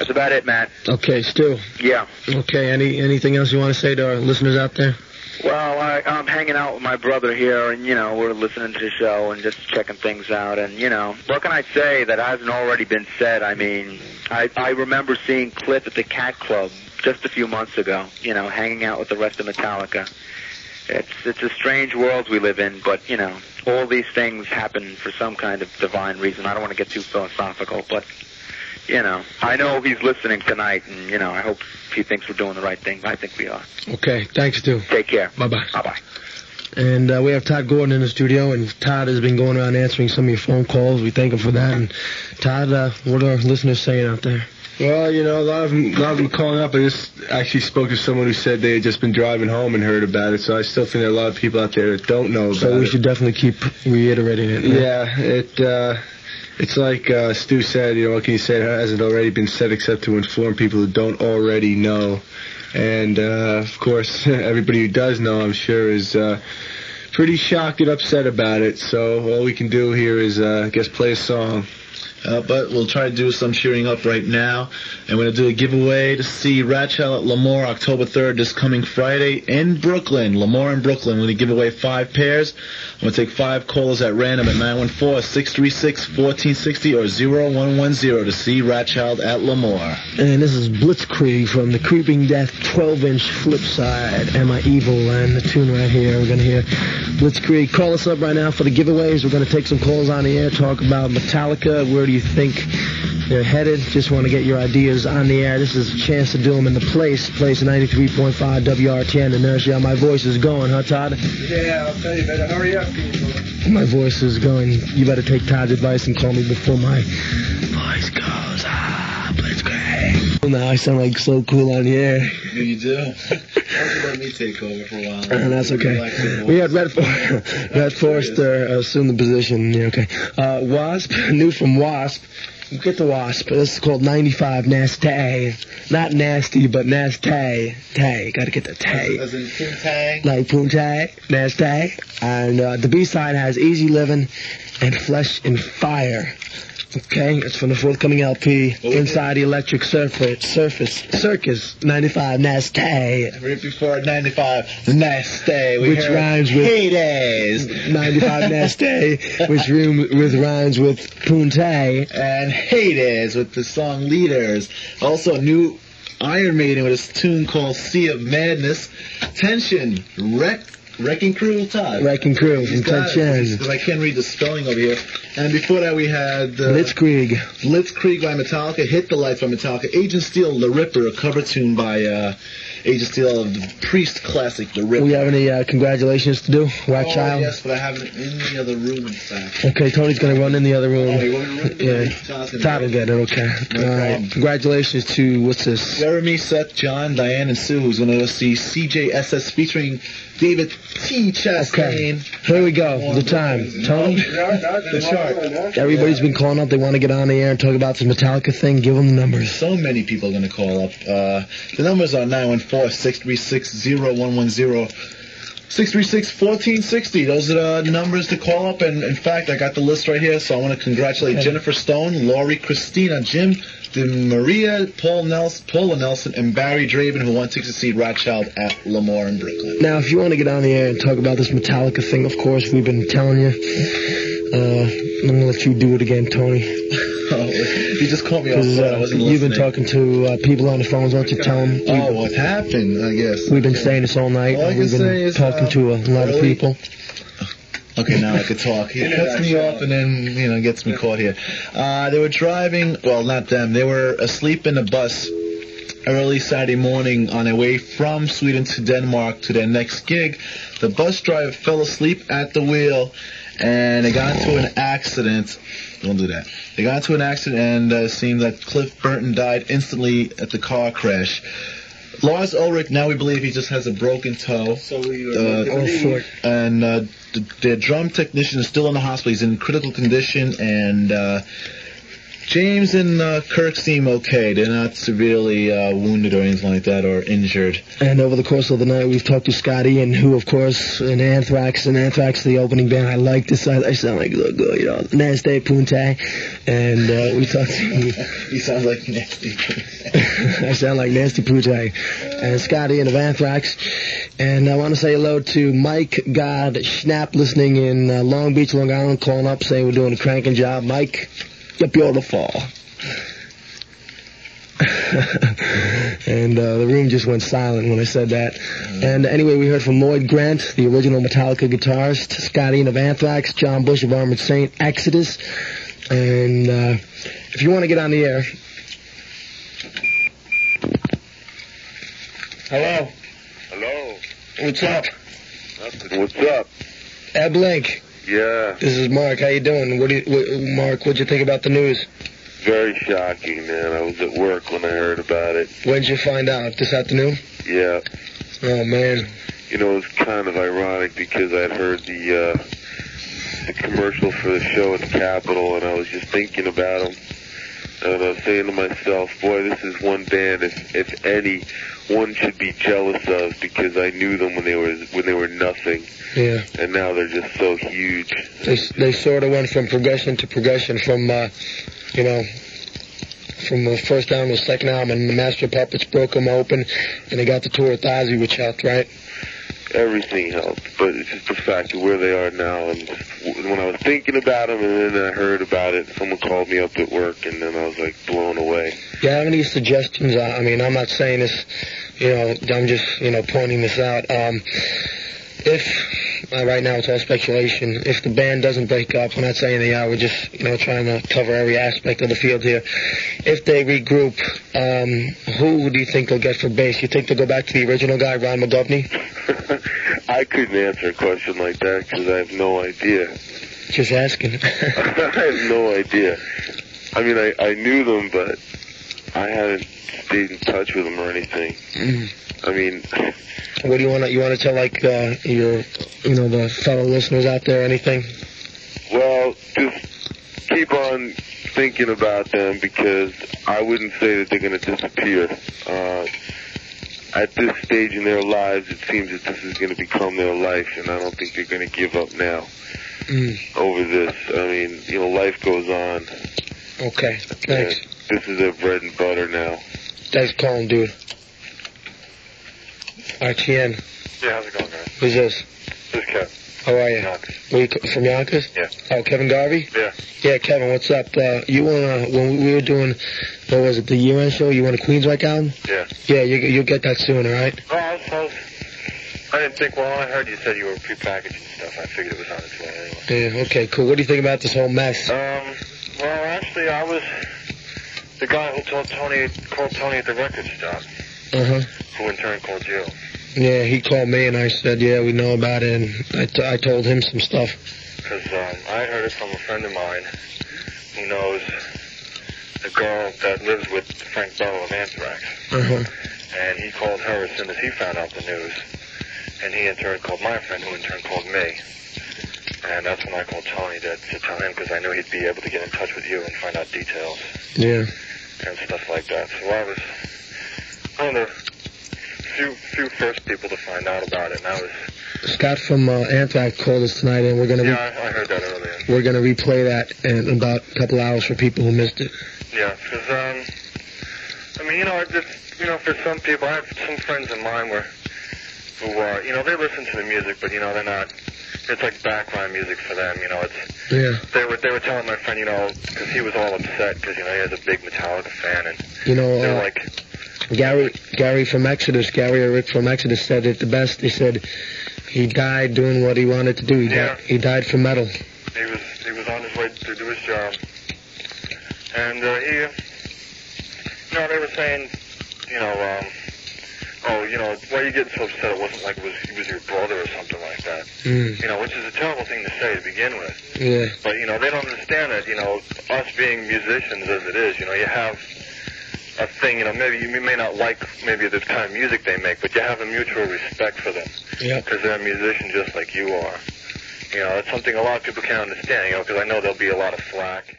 That's about it, Matt. Okay, Stu. Yeah. Okay, anything else you want to say to our listeners out there? Well, I'm hanging out with my brother here, and, we're listening to the show and just checking things out. And, what can I say that hasn't already been said? I mean, I remember seeing Cliff at the Cat Club just a few months ago, hanging out with the rest of Metallica. It's a strange world we live in, but, all these things happen for some kind of divine reason. I don't want to get too philosophical, but, I know he's listening tonight, and, I hope he thinks we're doing the right thing. I think we are. Okay, thanks, Stu. Take care. Bye-bye. Bye-bye. And we have Todd Gordon in the studio, and Todd has been going around answering some of your phone calls. We thank him for that. And Todd, what are our listeners saying out there? Well, a lot of them calling up. I just actually spoke to someone who said they had just been driving home and heard about it, so I still think there are a lot of people out there that don't know about it. So we should definitely keep reiterating it. Yeah, it's like Stu said, what can you say? It hasn't already been said except to inform people who don't already know. And, of course, everybody who does know, I'm sure, is pretty shocked and upset about it. So all we can do here is, I guess, play a song. But we'll try to do some cheering up right now. And we're going to do a giveaway to see Ratchell at Lemoore October 3rd this coming Friday in Brooklyn. Lemoore in Brooklyn. We're going to give away 5 pairs. I'm going to take 5 callers at random at 914-636-1460 or 0110 to see Ratchell at Lemoore. And this is Blitzkrieg from the Creeping Death 12-inch flip side. Am I Evil? And the tune right here. We're going to hear Blitzkrieg. Call us up right now for the giveaways. We're going to take some calls on the air, talk about Metallica. Where do you think they're headed? Just want to get your ideas on the air. This is a chance to do them in the place 93.5 WRTN. Inertia. My voice is going, huh, Todd? Yeah, I'll tell you, better hurry up, people. My voice is going. You better take Todd's advice and call me before my voice goes. Blitzkrieg. Now I sound like so cool on the air. You do? Why don't you let me take over for a while? That's okay. We had Red Forrester assume the position. Yeah, okay. Wasp, new from Wasp. Get the Wasp. This is called 95 Nasty. Not nasty, but nasty. Tay. Gotta get the tay. As in Poontang? Like Poontang. Nasty. And the B-side has Easy Living and Flesh and Fire. Okay, it's from the forthcoming LP, Inside the Electric Circus, 95 Nasty. Right before 95, Nasty. Which rhymes with Hades. 95 Nasty, which rhymes with Poontang. And Hades with the song Leaders. Also, a new Iron Maiden with a tune called Sea of Madness. Tension, Wrecking Crew, Todd. Wrecking Crew, Tension. Because I can't read the spelling over here. And before that we had Blitzkrieg by Metallica, Hit the Lights by Metallica, Agent Steel, The Ripper, a cover tune by Agent Steel of the Priest classic, The Ripper. We have any congratulations to do? Child? Yes, but I have it in the other room, in fact. Okay, Tony's going to run in the other room. Oh, you want to run? Yeah. Todd will get it, okay. No problem. Congratulations to, what's this? Jeremy, Seth, John, Diane, and Sue, who's going to go see CJSS featuring David T. Chastain. Okay. Here we go. The time. Tony? The chart. Everybody's been calling up. They want to get on the air and talk about this Metallica thing. Give them the numbers. So many people are going to call up. The numbers are 914-636-0110. 636-1460. Those are the numbers to call up. And, in fact, I got the list right here, so I want to congratulate Jennifer Stone, Laurie, Christina, Jim, Maria, Paula Nelson, and Barry Draven, who want tickets to see Rothschild at Lemoore in Brooklyn. Now, if you want to get on the air and talk about this Metallica thing, of course, we've been telling you. I'm going to let you do it again, Tony. You just called me off guard. I wasn't listening. You've been talking to people on the phones. Why don't you tell them? What happened, I guess. We've been saying this all night. We've been talking to a lot of people. Okay, now I could talk. He cuts me off and then, gets me caught here. They were driving, well, not them. They were asleep in a bus early Saturday morning on their way from Sweden to Denmark to their next gig. The bus driver fell asleep at the wheel and they got into an accident. Don't do that. They got into an accident and it seemed that Cliff Burton died instantly at the car crash. Lars Ulrich, now we believe he just has a broken toe. So and their drum technician is still in the hospital. He's in critical condition, and James and Kirk seem okay. They're not severely wounded or anything like that, or injured. And over the course of the night, we've talked to Scotty, and who, of course, in Anthrax, the opening band. I like this. I sound like, Nasty Punte. And we talked to... He sounds like Nasty Punte. I sound like Nasty Punte. And Scotty and of Anthrax. And I want to say hello to Mike God Schnapp, listening in Long Beach, Long Island, calling up, saying we're doing a cranking job. Mike, you're beautiful. And the room just went silent when I said that. And anyway, we heard from Lloyd Grant, the original Metallica guitarist, Scotty of Anthrax, John Bush of Armored Saint, Exodus. And if you want to get on the air... Hello? Hello? What's up? Nothing. What's up? Ed Link. Yeah. This is Mark. How you doing? Mark, what'd you think about the news? Very shocking, man. I was at work when I heard about it. When'd you find out? This afternoon? Yeah. Oh, man. You know, it was kind of ironic because I'd heard the commercial for the show at the Capitol, and I was just thinking about them. And I was saying to myself, boy, this is one band, if any, one should be jealous of, because I knew them when they were nothing. Yeah. And now they're just so huge. They sort of went from progression to progression, from the first album to the second album, and the Master of Puppets broke them open, and they got the tour with Ozzy, which helped, right? Everything helped, but it's just the fact of where they are now. And when I was thinking about them, and then I heard about it, someone called me up at work, and then I was like blown away. Do you have any suggestions? I mean, I'm not saying this, I'm just, pointing this out. If right now it's all speculation, if the band doesn't break up, we're not saying they are, we're just, trying to cover every aspect of the field here. If they regroup, who do you think they'll get for bass? You think they'll go back to the original guy, Ron McGovney? I couldn't answer a question like that because I have no idea. Just asking. I have no idea. I mean, I knew them, but I hadn't stayed in touch with them or anything. I mean... What do you want to tell, like, your, the fellow listeners out there, anything? Well, just keep on thinking about them, because I wouldn't say that they're going to disappear. At this stage in their lives, it seems that this is going to become their life, and I don't think they're going to give up now over this. I mean, life goes on. Okay, thanks. This is their bread and butter now. Thanks for calling, dude. RTN. Yeah, how's it going, guys? Who's this? This is Kevin. How are you? Yonkers. From Yonkers? Yeah. Oh, Kevin Garvey? Yeah. Yeah, Kevin, what's up? You when we were doing, what was it, the year-end show, you want a Queensryche album? Yeah. Yeah, you'll get that soon, all right? Oh, I didn't think, I heard you said you were prepackaging stuff. I figured it was on its way anyway. Yeah, okay, cool. What do you think about this whole mess? Well, actually, I was the guy who called Tony at the record stop. Uh-huh. Who in turn called you. Yeah, he called me and I said, yeah, we know about it, and I told him some stuff. Because I heard it from a friend of mine who knows the girl that lives with Frank Bello of Anthrax. Uh-huh. And he called her as soon as he found out the news. And he in turn called my friend, who in turn called me. And that's when I called Tony to tell him, because I knew he'd be able to get in touch with you and find out details. Yeah. And stuff like that. So I was one of the few first people to find out about it, and I was... Scott from Anthrax called us tonight, and we're going to... Yeah, I heard that earlier. We're going to replay that in about a couple hours for people who missed it. Yeah, because, for some people, I have some friends of mine who they listen to the music, but, they're not... It's like background music for them, it's... Yeah. They were telling my friend, because he was all upset, because, he has a big Metallica fan, and... they're like... Gary from Exodus, Gary or Rick from Exodus said it the best. He said he died doing what he wanted to do. He died for metal. He was on his way to do his job. And they were saying, why are you getting so upset? It wasn't like he was your brother or something like that. Which is a terrible thing to say to begin with. Yeah. But, they don't understand that, us being musicians as it is, you have a thing, maybe you may not like maybe the kind of music they make, but you have a mutual respect for them. Yeah. Because they're a musician just like you are. It's something a lot of people can't understand, because I know there'll be a lot of flack.